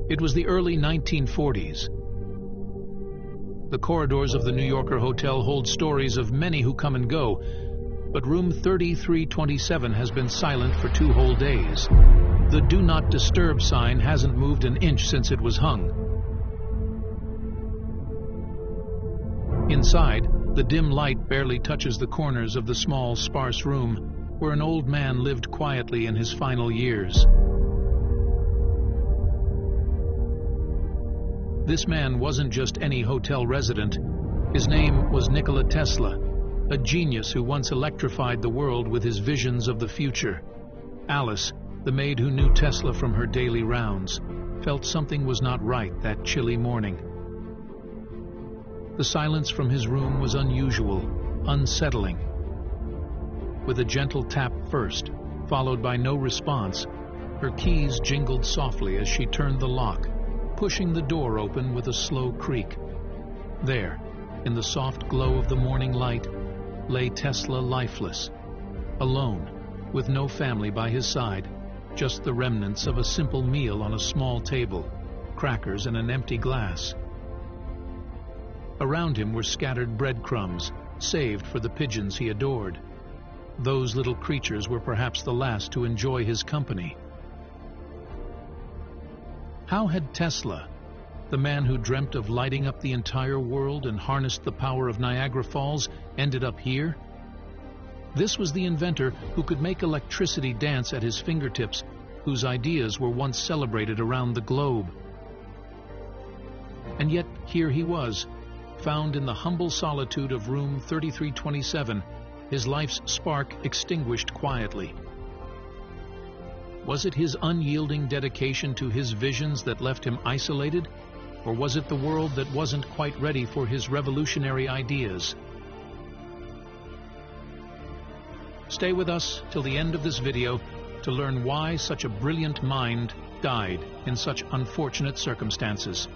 It was the early 1940s. The corridors of the New Yorker hotel hold stories of many who come and go, but room 3327 has been silent for 2 whole days. The "Do Not Disturb" sign hasn't moved an inch since it was hung. Inside, the dim light barely touches the corners of the small, sparse room where an old man lived quietly in his final years. This man wasn't just any hotel resident. His name was Nikola Tesla, a genius who once electrified the world with his visions of the future. Alice, the maid who knew Tesla from her daily rounds, felt something was not right that chilly morning. The silence from his room was unusual, unsettling. With a gentle tap first, followed by no response, her keys jingled softly as she turned the lock, pushing the door open with a slow creak. There, in the soft glow of the morning light, lay Tesla lifeless, alone, with no family by his side, just the remnants of a simple meal on a small table, crackers and an empty glass. Around him were scattered breadcrumbs, saved for the pigeons he adored. Those little creatures were perhaps the last to enjoy his company. How had Tesla, the man who dreamt of lighting up the entire world and harnessed the power of Niagara Falls, ended up here? This was the inventor who could make electricity dance at his fingertips, whose ideas were once celebrated around the globe. And yet here he was, found in the humble solitude of room 3327, his life's spark extinguished quietly. Was it his unyielding dedication to his visions that left him isolated, or was it the world that wasn't quite ready for his revolutionary ideas? Stay with us till the end of this video to learn why such a brilliant mind died in such unfortunate circumstances.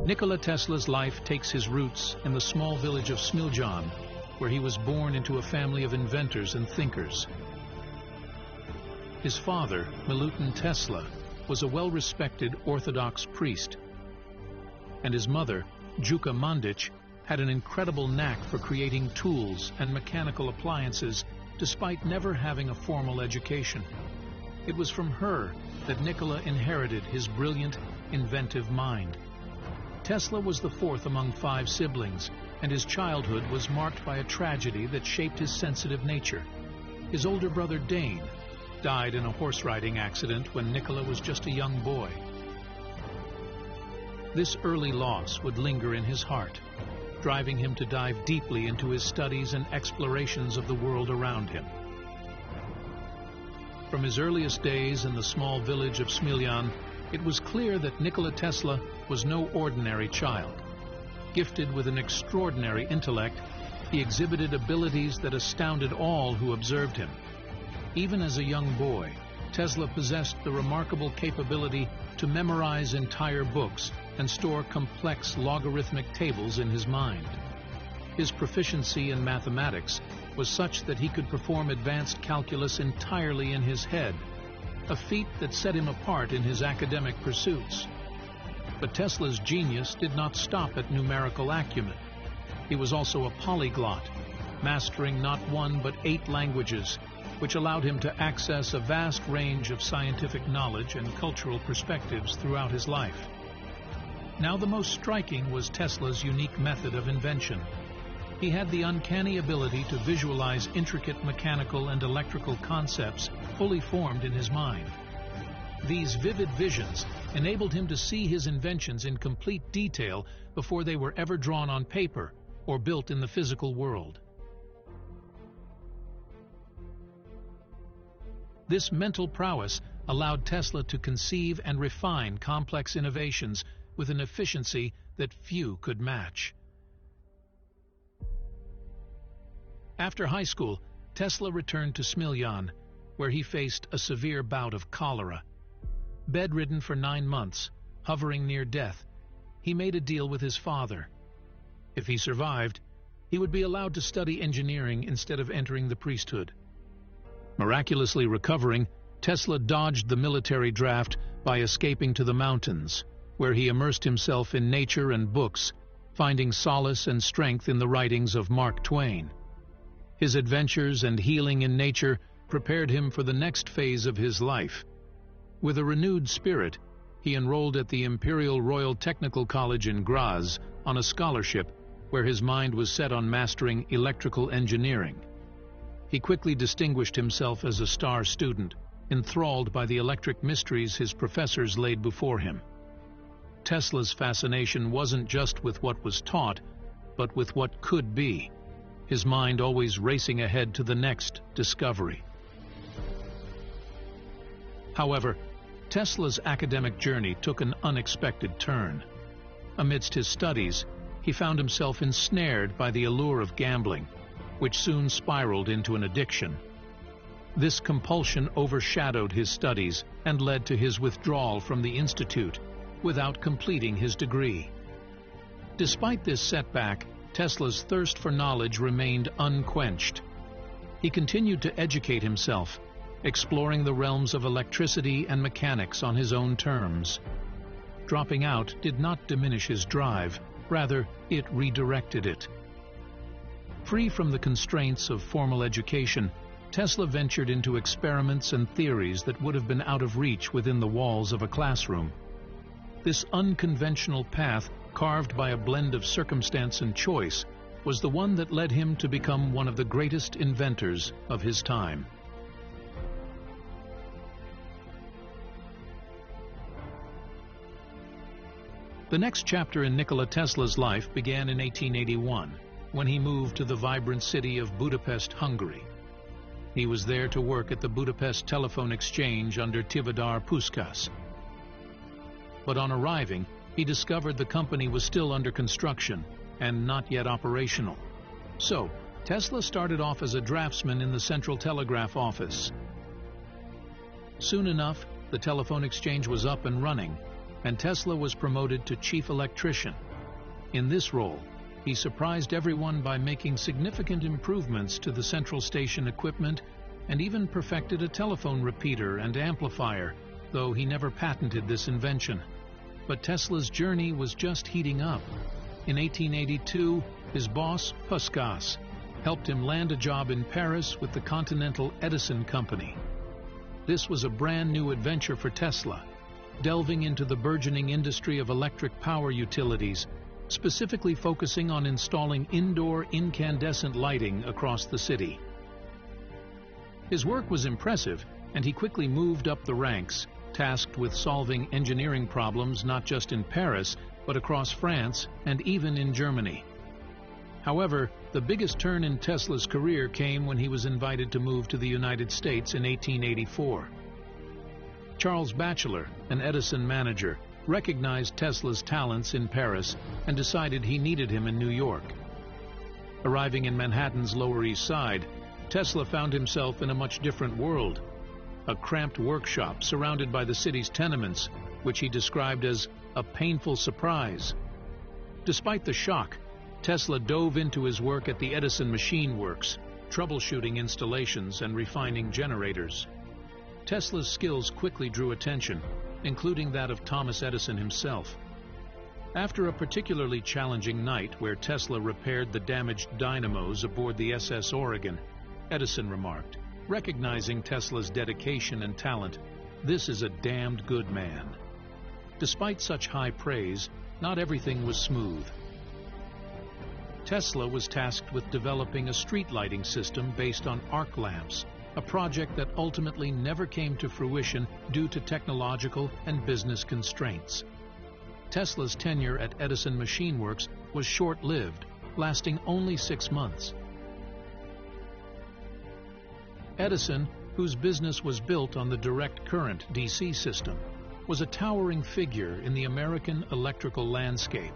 Nikola Tesla's life takes his roots in the small village of Smiljan, where he was born into a family of inventors and thinkers. His father, Milutin Tesla, was a well-respected Orthodox priest, and his mother, Juka Mandic, had an incredible knack for creating tools and mechanical appliances despite never having a formal education. It was from her that Nikola inherited his brilliant, inventive mind. Tesla was the fourth among 5 siblings, and his childhood was marked by a tragedy that shaped his sensitive nature. His older brother Dane died in a horse-riding accident when Nikola was just a young boy. This early loss would linger in his heart, driving him to dive deeply into his studies and explorations of the world around him. From his earliest days in the small village of Smiljan, it was clear that Nikola Tesla was no ordinary child. Gifted with an extraordinary intellect, he exhibited abilities that astounded all who observed him. Even as a young boy, Tesla possessed the remarkable capability to memorize entire books and store complex logarithmic tables in his mind. His proficiency in mathematics was such that he could perform advanced calculus entirely in his head, a feat that set him apart in his academic pursuits. But Tesla's genius did not stop at numerical acumen. He was also a polyglot, mastering not one but 8 languages, which allowed him to access a vast range of scientific knowledge and cultural perspectives throughout his life. Now the most striking was Tesla's unique method of invention. He had the uncanny ability to visualize intricate mechanical and electrical concepts fully formed in his mind. These vivid visions enabled him to see his inventions in complete detail before they were ever drawn on paper or built in the physical world. This mental prowess allowed Tesla to conceive and refine complex innovations with an efficiency that few could match. After high school, Tesla returned to Smiljan, where he faced a severe bout of cholera. Bedridden for 9 months, hovering near death, he made a deal with his father. If he survived, he would be allowed to study engineering instead of entering the priesthood. Miraculously recovering, Tesla dodged the military draft by escaping to the mountains, where he immersed himself in nature and books, finding solace and strength in the writings of Mark Twain. His adventures and healing in nature prepared him for the next phase of his life. With a renewed spirit, he enrolled at the Imperial Royal Technical College in Graz on a scholarship where his mind was set on mastering electrical engineering. He quickly distinguished himself as a star student, enthralled by the electric mysteries his professors laid before him. Tesla's fascination wasn't just with what was taught, but with what could be, his mind always racing ahead to the next discovery. However, Tesla's academic journey took an unexpected turn. Amidst his studies, he found himself ensnared by the allure of gambling, which soon spiraled into an addiction. This compulsion overshadowed his studies and led to his withdrawal from the institute without completing his degree. Despite this setback, Tesla's thirst for knowledge remained unquenched. He continued to educate himself, exploring the realms of electricity and mechanics on his own terms. Dropping out did not diminish his drive, rather, it redirected it. Free from the constraints of formal education, Tesla ventured into experiments and theories that would have been out of reach within the walls of a classroom. This unconventional path, carved by a blend of circumstance and choice, was the one that led him to become one of the greatest inventors of his time. The next chapter in Nikola Tesla's life began in 1881, when he moved to the vibrant city of Budapest, Hungary. He was there to work at the Budapest Telephone Exchange under Tivadar Puskás. But on arriving, he discovered the company was still under construction and not yet operational. So, Tesla started off as a draftsman in the Central Telegraph Office. Soon enough, the telephone exchange was up and running, and Tesla was promoted to chief electrician. In this role, he surprised everyone by making significant improvements to the central station equipment and even perfected a telephone repeater and amplifier, though he never patented this invention. But Tesla's journey was just heating up. In 1882, his boss, Puskás, helped him land a job in Paris with the Continental Edison Company. This was a brand new adventure for Tesla, delving into the burgeoning industry of electric power utilities, specifically focusing on installing indoor incandescent lighting across the city. His work was impressive, and he quickly moved up the ranks, tasked with solving engineering problems not just in Paris, but across France and even in Germany. However, the biggest turn in Tesla's career came when he was invited to move to the United States in 1884. Charles Batchelor, an Edison manager, recognized Tesla's talents in Paris and decided he needed him in New York. Arriving in Manhattan's Lower East Side, Tesla found himself in a much different world. A cramped workshop surrounded by the city's tenements, which he described as a painful surprise. Despite the shock, Tesla dove into his work at the Edison Machine Works, troubleshooting installations and refining generators. Tesla's skills quickly drew attention, including that of Thomas Edison himself. After a particularly challenging night where Tesla repaired the damaged dynamos aboard the SS Oregon, Edison remarked, recognizing Tesla's dedication and talent, "This is a damned good man." Despite such high praise, not everything was smooth. Tesla was tasked with developing a street lighting system based on arc lamps, a project that ultimately never came to fruition due to technological and business constraints. Tesla's tenure at Edison Machine Works was short-lived, lasting only 6 months. Edison, whose business was built on the direct current DC system, was a towering figure in the American electrical landscape.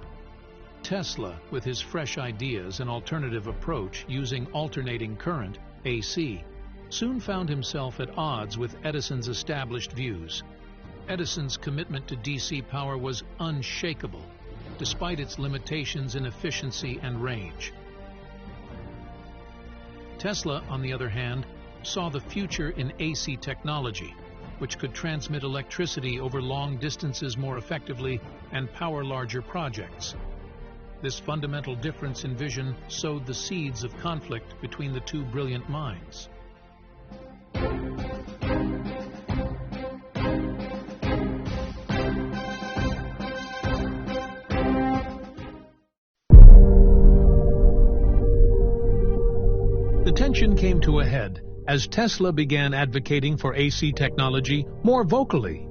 Tesla, with his fresh ideas and alternative approach using alternating current, AC, soon found himself at odds with Edison's established views. Edison's commitment to DC power was unshakable, despite its limitations in efficiency and range. Tesla, on the other hand, saw the future in AC technology, which could transmit electricity over long distances more effectively and power larger projects. This fundamental difference in vision sowed the seeds of conflict between the two brilliant minds. The tension came to a head as Tesla began advocating for AC technology more vocally.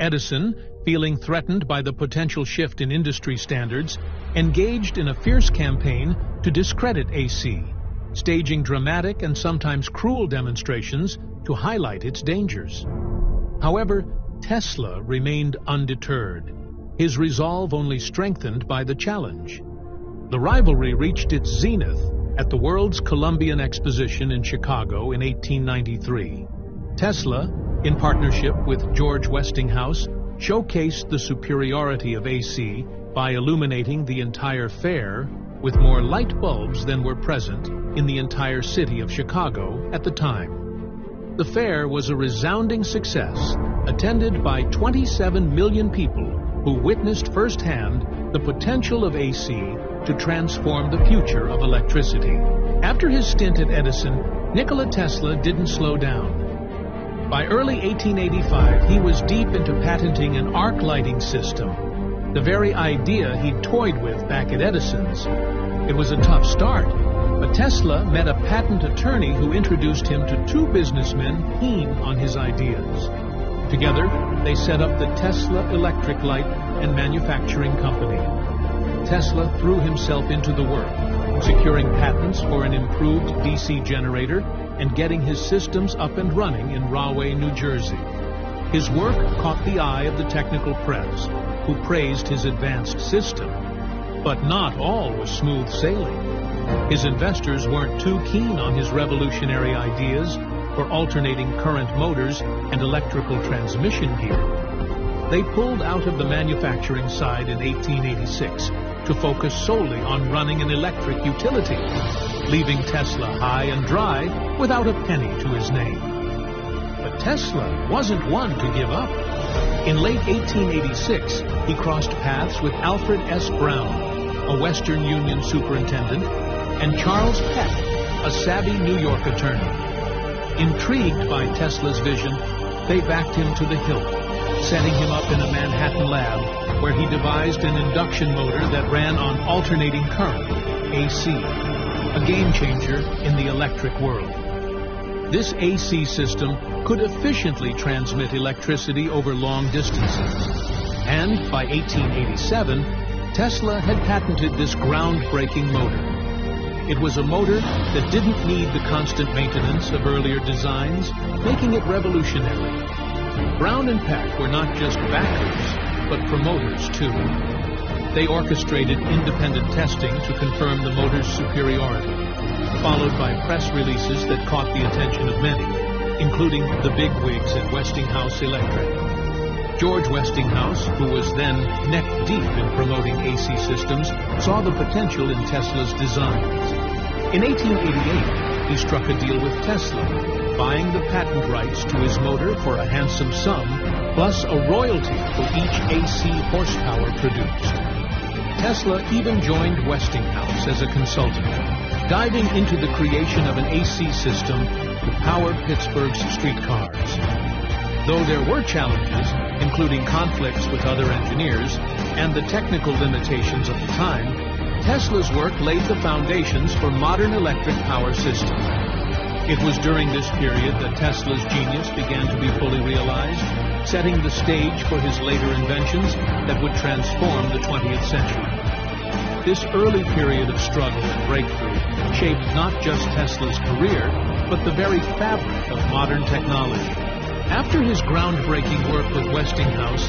Edison, feeling threatened by the potential shift in industry standards, engaged in a fierce campaign to discredit AC, staging dramatic and sometimes cruel demonstrations to highlight its dangers. However, Tesla remained undeterred, his resolve only strengthened by the challenge. The rivalry reached its zenith at the World's Columbian Exposition in Chicago in 1893. Tesla, in partnership with George Westinghouse, showcased the superiority of AC by illuminating the entire fair with more light bulbs than were present in the entire city of Chicago at the time. The fair was a resounding success, attended by 27 million people who witnessed firsthand the potential of AC to transform the future of electricity. After his stint at Edison, Nikola Tesla didn't slow down. By early 1885, he was deep into patenting an arc lighting system, the very idea he'd toyed with back at Edison's. It was a tough start, but Tesla met a patent attorney who introduced him to two businessmen keen on his ideas. Together, they set up the Tesla Electric Light and Manufacturing Company. Tesla threw himself into the work, securing patents for an improved DC generator and getting his systems up and running in Rahway, New Jersey. His work caught the eye of the technical press, who praised his advanced system. But not all was smooth sailing. His investors weren't too keen on his revolutionary ideas for alternating current motors and electrical transmission gear. They pulled out of the manufacturing side in 1886 to focus solely on running an electric utility, leaving Tesla high and dry without a penny to his name. But Tesla wasn't one to give up. In late 1886, he crossed paths with Alfred S. Brown, a Western Union superintendent, and Charles Peck, a savvy New York attorney. Intrigued by Tesla's vision, they backed him to the hilt, setting him up in a Manhattan lab where he devised an induction motor that ran on alternating current, AC, a game changer in the electric world. This AC system could efficiently transmit electricity over long distances. And by 1887, Tesla had patented this groundbreaking motor. It was a motor that didn't need the constant maintenance of earlier designs, making it revolutionary. Brown and Peck were not just backers, but promoters too. They orchestrated independent testing to confirm the motor's superiority, followed by press releases that caught the attention of many, including the bigwigs at Westinghouse Electric. George Westinghouse, who was then neck-deep in promoting AC systems, saw the potential in Tesla's designs. In 1888, he struck a deal with Tesla, buying the patent rights to his motor for a handsome sum, plus a royalty for each AC horsepower produced. Tesla even joined Westinghouse as a consultant, diving into the creation of an AC system to power Pittsburgh's streetcars. Though there were challenges, including conflicts with other engineers and the technical limitations of the time, Tesla's work laid the foundations for modern electric power systems. It was during this period that Tesla's genius began to be fully realized, setting the stage for his later inventions that would transform the 20th century. This early period of struggle and breakthrough shaped not just Tesla's career, but the very fabric of modern technology. After his groundbreaking work with Westinghouse,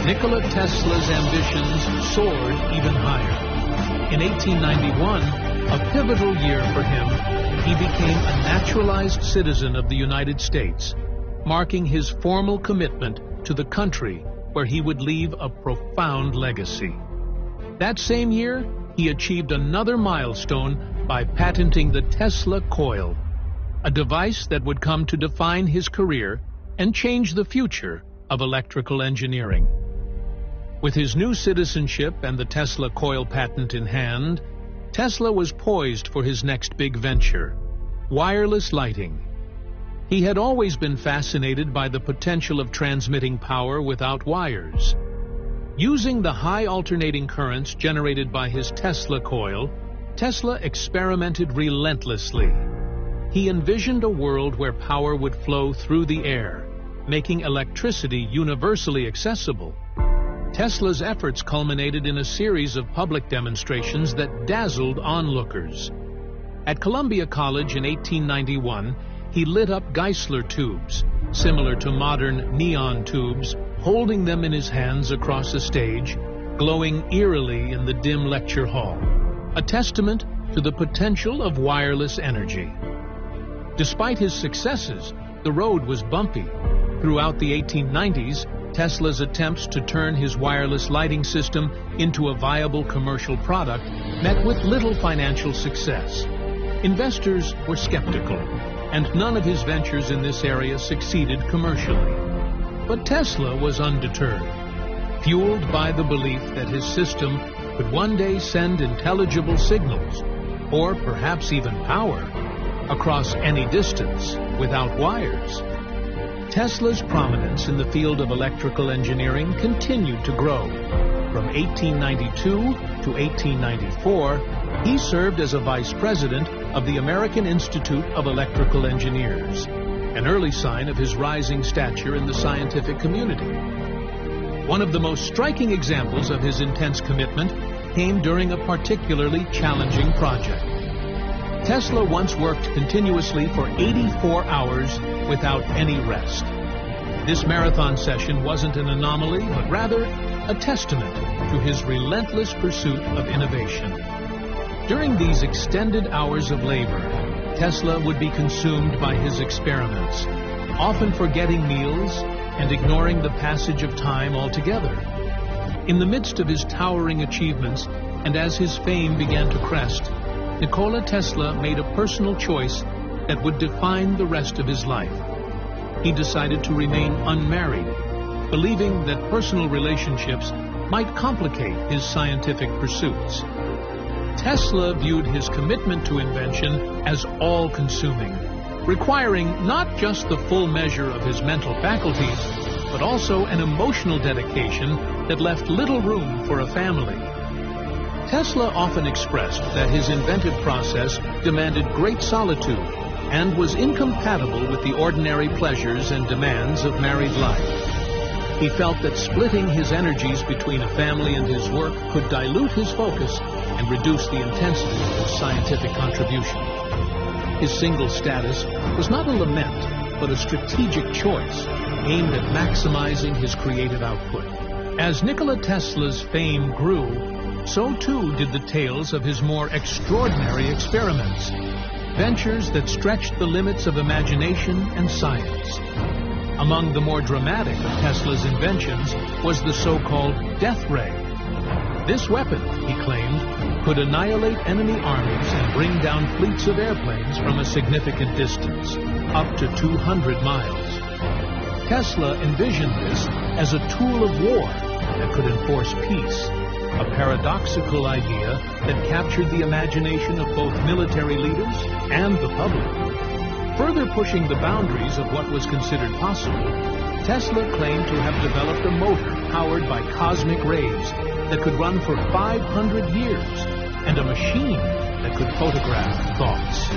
Nikola Tesla's ambitions soared even higher. In 1891, a pivotal year for him, he became a naturalized citizen of the United States, marking his formal commitment to the country where he would leave a profound legacy. That same year, he achieved another milestone by patenting the Tesla coil, a device that would come to define his career and change the future of electrical engineering. With his new citizenship and the Tesla coil patent in hand, Tesla was poised for his next big venture, wireless lighting. He had always been fascinated by the potential of transmitting power without wires. Using the high alternating currents generated by his Tesla coil, Tesla experimented relentlessly. He envisioned a world where power would flow through the air, making electricity universally accessible. Tesla's efforts culminated in a series of public demonstrations that dazzled onlookers. At Columbia College in 1891, he lit up Geissler tubes, similar to modern neon tubes, holding them in his hands across a stage, glowing eerily in the dim lecture hall, a testament to the potential of wireless energy. Despite his successes, the road was bumpy. Throughout the 1890s, Tesla's attempts to turn his wireless lighting system into a viable commercial product met with little financial success. Investors were skeptical, and none of his ventures in this area succeeded commercially. But Tesla was undeterred, fueled by the belief that his system could one day send intelligible signals, or perhaps even power, across any distance without wires. Tesla's prominence in the field of electrical engineering continued to grow. From 1892 to 1894, he served as a vice president of the American Institute of Electrical Engineers, an early sign of his rising stature in the scientific community. One of the most striking examples of his intense commitment came during a particularly challenging project. Tesla once worked continuously for 84 hours without any rest. This marathon session wasn't an anomaly, but rather a testament to his relentless pursuit of innovation. During these extended hours of labor, Tesla would be consumed by his experiments, often forgetting meals and ignoring the passage of time altogether. In the midst of his towering achievements, and as his fame began to crest, Nikola Tesla made a personal choice that would define the rest of his life. He decided to remain unmarried, believing that personal relationships might complicate his scientific pursuits. Tesla viewed his commitment to invention as all-consuming, requiring not just the full measure of his mental faculties, but also an emotional dedication that left little room for a family. Tesla often expressed that his inventive process demanded great solitude and was incompatible with the ordinary pleasures and demands of married life. He felt that splitting his energies between a family and his work could dilute his focus and reduce the intensity of his scientific contribution. His single status was not a lament, but a strategic choice aimed at maximizing his creative output. As Nikola Tesla's fame grew, so too did the tales of his more extraordinary experiments, ventures that stretched the limits of imagination and science. Among the more dramatic of Tesla's inventions was the so-called death ray. This weapon, he claimed, could annihilate enemy armies and bring down fleets of airplanes from a significant distance, up to 200 miles. Tesla envisioned this as a tool of war that could enforce peace, a paradoxical idea that captured the imagination of both military leaders and the public. Further pushing the boundaries of what was considered possible, Tesla claimed to have developed a motor powered by cosmic rays that could run for 500 years, and a machine that could photograph thoughts.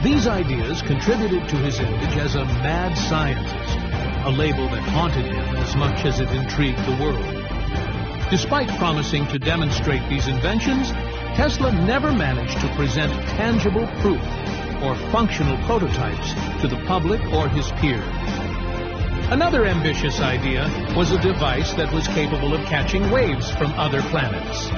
These ideas contributed to his image as a mad scientist, a label that haunted him as much as it intrigued the world. Despite promising to demonstrate these inventions, Tesla never managed to present tangible proof or functional prototypes to the public or his peers. Another ambitious idea was a device that was capable of catching waves from other planets.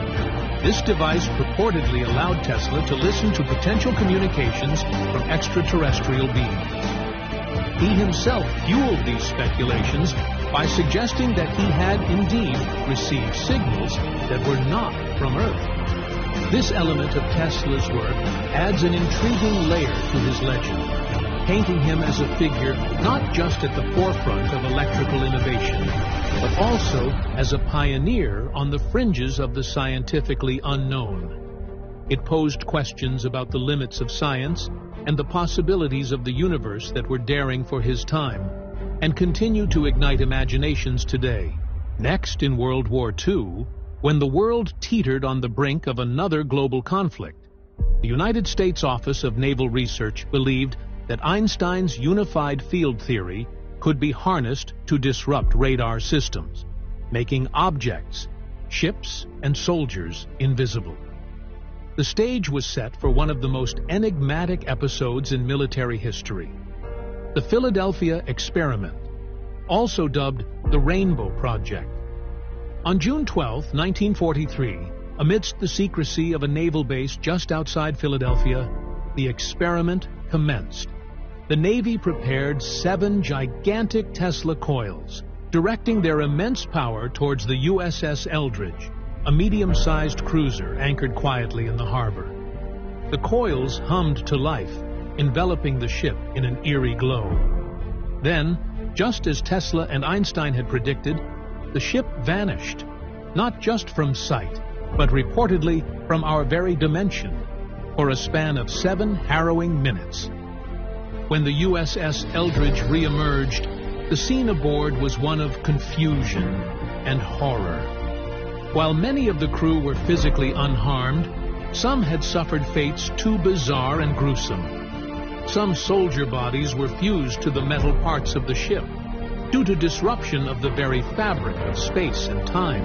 This device purportedly allowed Tesla to listen to potential communications from extraterrestrial beings. He himself fueled these speculations by suggesting that he had indeed received signals that were not from Earth. This element of Tesla's work adds an intriguing layer to his legend, painting him as a figure not just at the forefront of electrical innovation, but also as a pioneer on the fringes of the scientifically unknown. It posed questions about the limits of science and the possibilities of the universe that were daring for his time, and continue to ignite imaginations today. Next, in World War II, when the world teetered on the brink of another global conflict, the United States Office of Naval Research believed that Einstein's unified field theory could be harnessed to disrupt radar systems, making objects, ships, and soldiers invisible. The stage was set for one of the most enigmatic episodes in military history, the Philadelphia Experiment, also dubbed the Rainbow Project. On June 12, 1943, amidst the secrecy of a naval base just outside Philadelphia, the experiment commenced. The Navy prepared 7 gigantic Tesla coils, directing their immense power towards the USS Eldridge, a medium-sized cruiser anchored quietly in the harbor. The coils hummed to life, enveloping the ship in an eerie glow. Then, just as Tesla and Einstein had predicted, the ship vanished, not just from sight, but reportedly from our very dimension, for a span of 7 harrowing minutes. When the USS Eldridge re-emerged, the scene aboard was one of confusion and horror. While many of the crew were physically unharmed, some had suffered fates too bizarre and gruesome. Some soldier bodies were fused to the metal parts of the ship, due to disruption of the very fabric of space and time.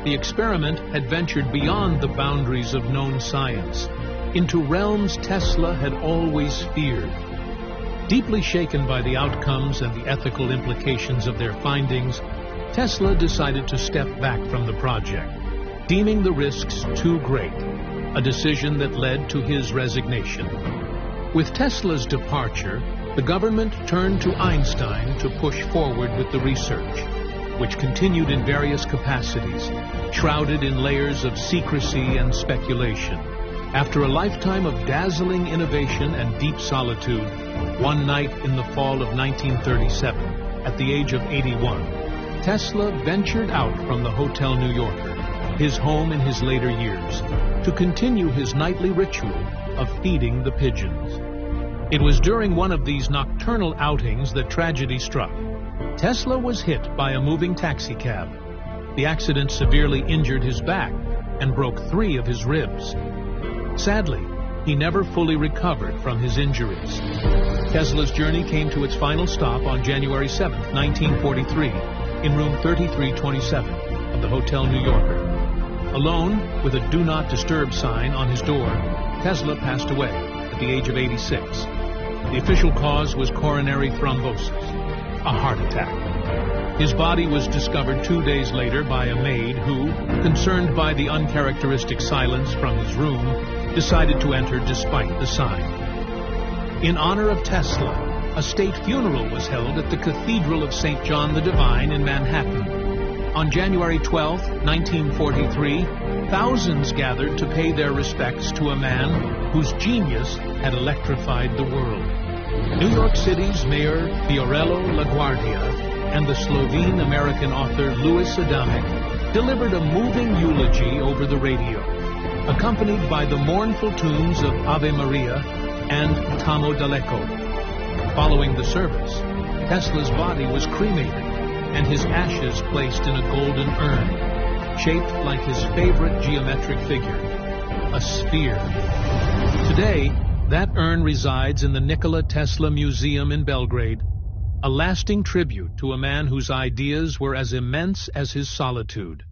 The experiment had ventured beyond the boundaries of known science, into realms Tesla had always feared. Deeply shaken by the outcomes and the ethical implications of their findings, Tesla decided to step back from the project, deeming the risks too great, a decision that led to his resignation. With Tesla's departure, the government turned to Einstein to push forward with the research, which continued in various capacities, shrouded in layers of secrecy and speculation. After a lifetime of dazzling innovation and deep solitude, one night in the fall of 1937, at the age of 81, Tesla ventured out from the Hotel New Yorker, his home in his later years, to continue his nightly ritual of feeding the pigeons. It was during one of these nocturnal outings that tragedy struck. Tesla was hit by a moving taxicab. The accident severely injured his back and broke 3 of his ribs. Sadly, he never fully recovered from his injuries. Tesla's journey came to its final stop on January 7, 1943, in room 3327 of the Hotel New Yorker. Alone, with a "Do Not Disturb" sign on his door, Tesla passed away at the age of 86. The official cause was coronary thrombosis, a heart attack. His body was discovered 2 days later by a maid who, concerned by the uncharacteristic silence from his room, decided to enter despite the sign. In honor of Tesla, a state funeral was held at the Cathedral of St. John the Divine in Manhattan. On January 12, 1943, thousands gathered to pay their respects to a man whose genius had electrified the world. New York City's Mayor Fiorello LaGuardia and the Slovene-American author Louis Adamic delivered a moving eulogy over the radio, accompanied by the mournful tunes of Ave Maria and Tamo Daleko. Following the service, Tesla's body was cremated and his ashes placed in a golden urn, shaped like his favorite geometric figure, a sphere. Today, that urn resides in the Nikola Tesla Museum in Belgrade, a lasting tribute to a man whose ideas were as immense as his solitude.